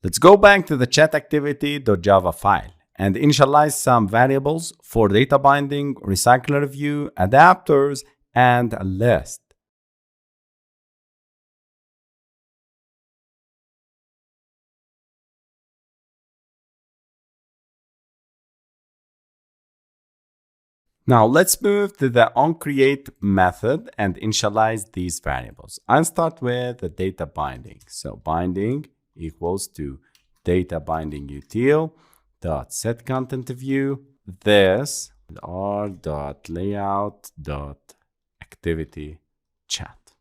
Let's go back to the chat-activity.java file and initialize some variables for data binding, RecyclerView, adapters, and a list. Now let's move to the onCreate method and initialize these variables. I'll start with the data binding. So binding equals to data binding util dot set content view this r.layout dot activity chat.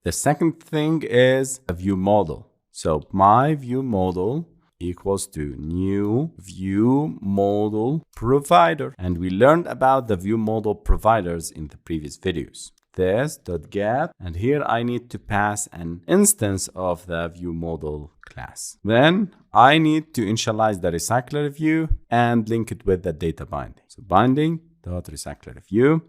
The second thing is a view model. So my view model equals to new view model provider, and we learned about the view model providers in the previous videos. This.get, and here I need to pass an instance of the view model class. Then I need to initialize the RecyclerView and link it with the data binding. So binding.RecyclerView.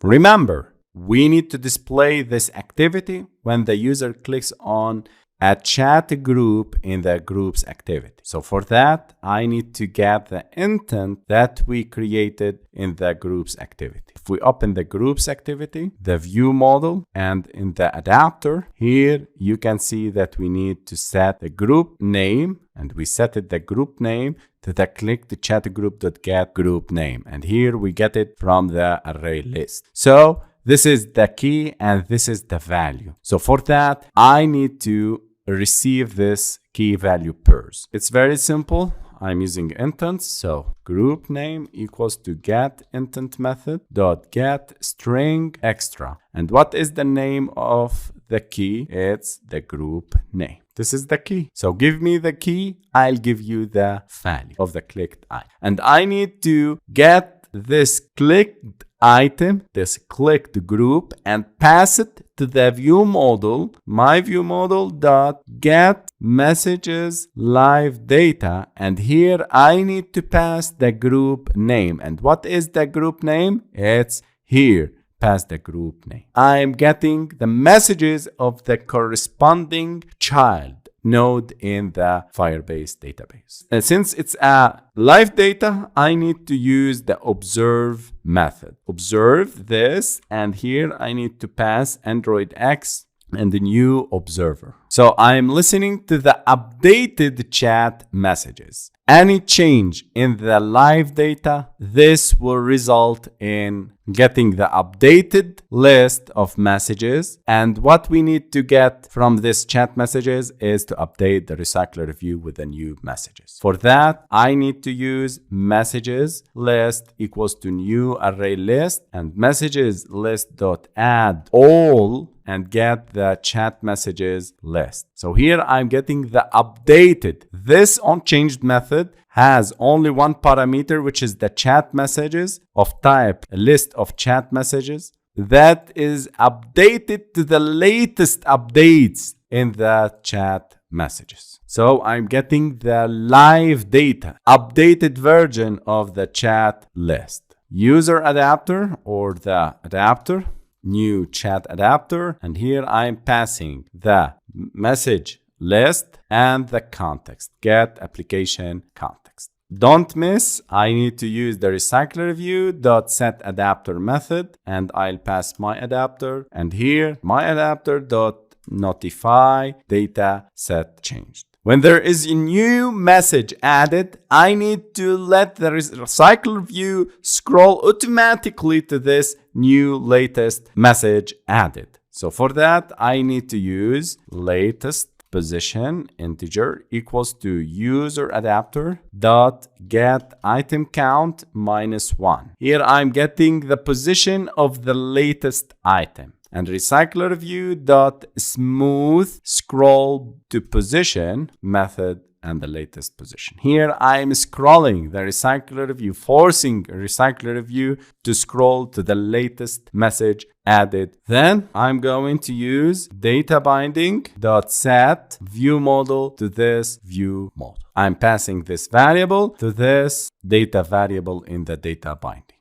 Remember, we need to display this activity when the user clicks on a chat group in the groups activity. So for that, I need to get the intent that we created in the groups activity. If we open the groups activity, the view model, and in the adapter, here you can see that we need to set the group name, and we set it the group name to the click to chat group.get group name. And here we get it from the array list. So this is the key and this is the value. So for that, I need to receive this key value pairs. It's very simple. I'm using intents. So group name equals to get intent method dot get string extra. And what is the name of the key? It's the group name. This is the key. So give me the key. I'll give you the value of the clicked item. And I need to get this clicked item, this clicked group, and pass it to the view model, my view model dot get messages live data, and here I need to pass the group name. And what is the group name? It's here. Pass the group name. I'm getting the messages of the corresponding child node in the Firebase database. And since it's a live data, I need to use the observe method. Observe this, and here I need to pass Android X and the new observer. So I'm listening to the updated chat messages. Any change in the live data, this will result in getting the updated list of messages. And what we need to get from this chat messages is to update the RecyclerView with the new messages. For that, I need to use messages list equals to new array list, and messages list dot add all and get the chat messages list. So here I'm getting the updated. This onChanged method has only one parameter, which is the chat messages of type list of chat messages that is updated to the latest updates in the chat messages. So I'm getting the live data, updated version of the chat list. User adapter or the adapter, new chat adapter, and here I'm passing the message list and the context, get application context. Don't miss, I need to use the RecyclerView.setAdapter method, and I'll pass my adapter, and here my adapter.notify data set changed. When there is a new message added, I need to let the RecyclerView scroll automatically to this new latest message added. So for that, I need to use latest position integer equals to user adapter dot get item count -1. Here I'm getting the position of the latest item. And RecyclerView dot smooth scroll to position method and the latest position. Here I'm scrolling the RecyclerView, forcing RecyclerView to scroll to the latest message added. Then I'm going to use data binding dot set view model to this view model. I'm passing this variable to this data variable in the data binding.